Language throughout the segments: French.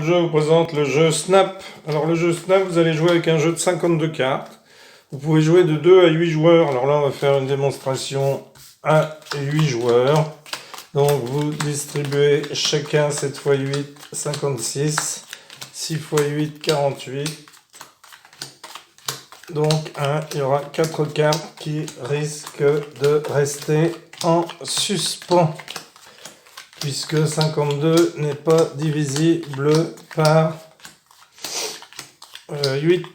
je vous présente le jeu Snap. Alors le jeu Snap, vous allez jouer avec un jeu de 52 cartes. Vous pouvez jouer de 2 à 8 joueurs. Alors là, on va faire une démonstration à 8 joueurs. Donc vous distribuez chacun 7 x 8, 56. 6 x 8, 48. Donc il y aura 4 cartes qui risquent de rester en suspens, puisque 52 n'est pas divisible par 8.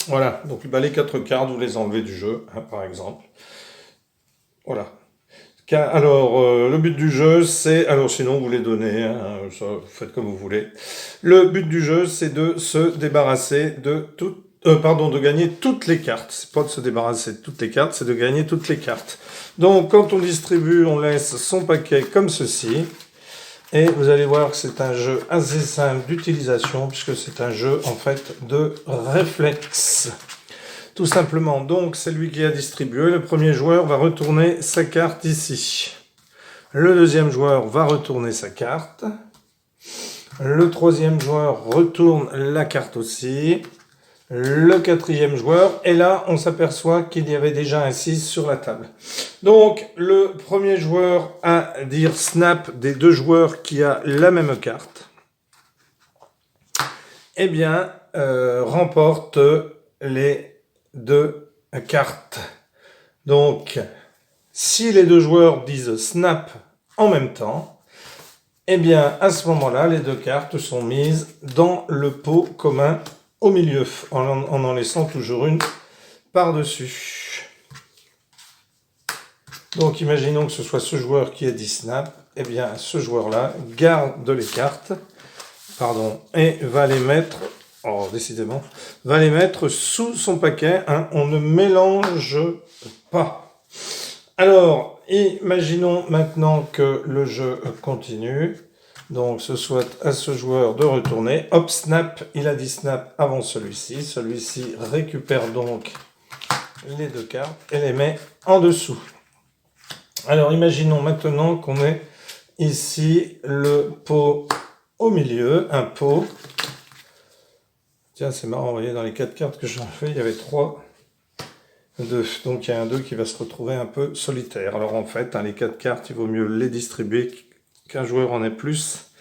Voilà, donc les 4 cartes, vous les enlevez du jeu, hein, par exemple. Voilà. Alors, le but du jeu, c'est... Alors, sinon, vous les donnez, hein, ça, vous faites comme vous voulez. Le but du jeu, c'est de se débarrasser de toutes... de gagner toutes les cartes. C'est pas de se débarrasser de toutes les cartes, c'est de gagner toutes les cartes. Donc, quand on distribue, on laisse son paquet comme ceci. Et vous allez voir que c'est un jeu assez simple d'utilisation, puisque c'est un jeu, en fait, de réflexe. Tout simplement, donc, c'est lui qui a distribué. Le premier joueur va retourner sa carte ici. Le deuxième joueur va retourner sa carte. Le troisième joueur retourne la carte aussi. Le quatrième joueur. Et là, on s'aperçoit qu'il y avait déjà un 6 sur la table. Donc, le premier joueur à dire snap des deux joueurs qui a la même carte, eh bien, remporte les 2 cartes. Donc, si les deux joueurs disent snap en même temps, eh bien, à ce moment-là, les 2 cartes sont mises dans le pot commun au milieu, en laissant toujours une par-dessus. Donc, imaginons que ce soit ce joueur qui a dit snap, eh bien, ce joueur-là garde les cartes, et va les mettre... Oh, décidément, va les mettre sous son paquet. Hein, on ne mélange pas. Alors, imaginons maintenant que le jeu continue. Donc, ce soit à ce joueur de retourner. Hop, snap, il a dit snap avant celui-ci. Celui-ci récupère donc les 2 cartes et les met en dessous. Alors, imaginons maintenant qu'on ait ici le pot au milieu, un pot. Tiens, c'est marrant, vous voyez, dans les 4 cartes que j'en fais, il y avait 3, 2. Donc, il y a un 2 qui va se retrouver un peu solitaire. Alors, en fait, les 4 cartes, il vaut mieux les distribuer qu'un joueur en ait plus.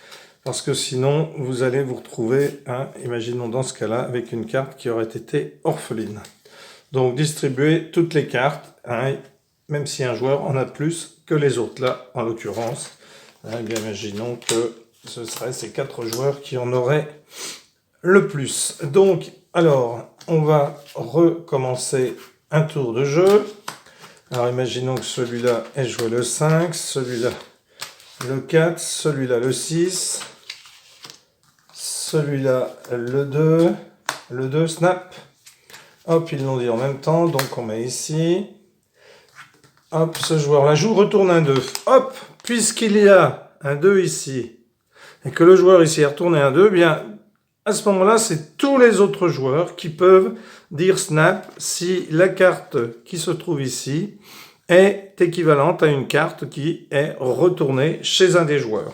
Parce que sinon, vous allez vous retrouver, imaginons dans ce cas-là, avec une carte qui aurait été orpheline. Donc, distribuer toutes les cartes, même si un joueur en a plus que les autres. Là, en l'occurrence, bien, imaginons que ce seraient ces 4 joueurs qui en auraient le plus. Donc, alors, on va recommencer un tour de jeu. Alors, imaginons que celui-là ait joué le 5, celui-là le 4, celui-là le 6, celui-là le 2, snap. Hop, ils l'ont dit en même temps, donc on met ici. Hop, ce joueur-là joue, retourne un 2. Hop, puisqu'il y a un 2 ici, et que le joueur ici a retourné un 2, bien... À ce moment-là, c'est tous les autres joueurs qui peuvent dire snap si la carte qui se trouve ici est équivalente à une carte qui est retournée chez un des joueurs.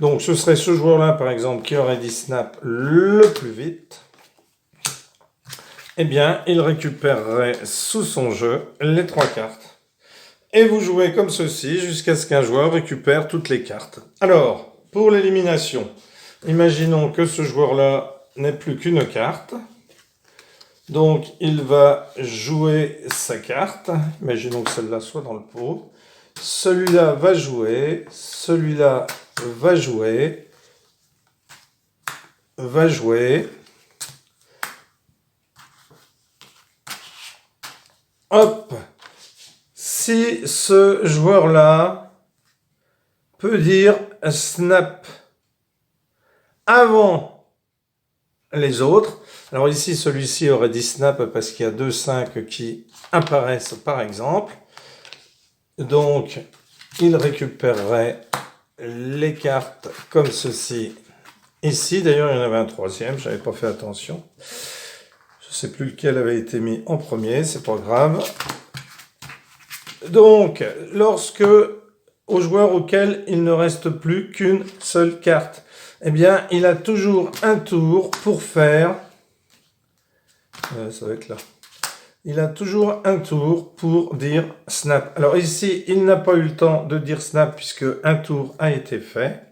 Donc, ce serait ce joueur-là, par exemple, qui aurait dit snap le plus vite. Eh bien, il récupérerait sous son jeu les 3 cartes. Et vous jouez comme ceci jusqu'à ce qu'un joueur récupère toutes les cartes. Alors, pour l'élimination... Imaginons que ce joueur-là n'ait plus qu'une carte. Donc, il va jouer sa carte. Imaginons que celle-là soit dans le pot. Celui-là va jouer. Celui-là va jouer. Va jouer. Hop! Si ce joueur-là peut dire snap avant les autres. Alors ici, celui-ci aurait dit snap parce qu'il y a 2 5 qui apparaissent par exemple. Donc, il récupérerait les cartes comme ceci ici. D'ailleurs, il y en avait un 3e, je n'avais pas fait attention. Je ne sais plus lequel avait été mis en premier, c'est pas grave. Donc, lorsque au joueur auquel il ne reste plus qu'une seule carte. Eh bien, il a toujours un tour pour faire... ça va être là. Il a toujours un tour pour dire snap. Alors ici, il n'a pas eu le temps de dire snap puisque un tour a été fait.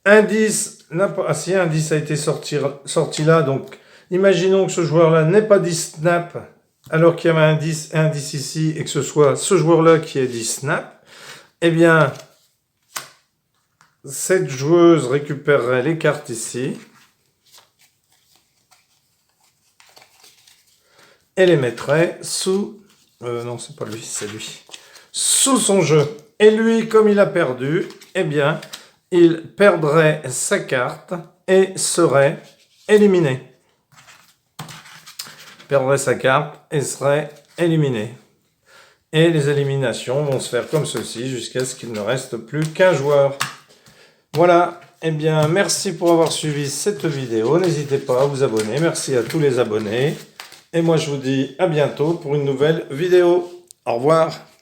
Un 10, si un 10 a été sorti là, donc imaginons que ce joueur-là n'ait pas dit snap alors qu'il y avait un 10 et un 10 ici et que ce soit ce joueur-là qui ait dit snap. Eh bien, cette joueuse récupérerait les cartes ici et les mettrait sous... non, c'est pas lui, c'est lui. Sous son jeu. Et lui, comme il a perdu, eh bien, il perdrait sa carte et serait éliminé. Perdrait sa carte et serait éliminé. Et les éliminations vont se faire comme ceci jusqu'à ce qu'il ne reste plus qu'un joueur. Voilà, eh bien merci pour avoir suivi cette vidéo. N'hésitez pas à vous abonner. Merci à tous les abonnés. Et moi je vous dis à bientôt pour une nouvelle vidéo. Au revoir.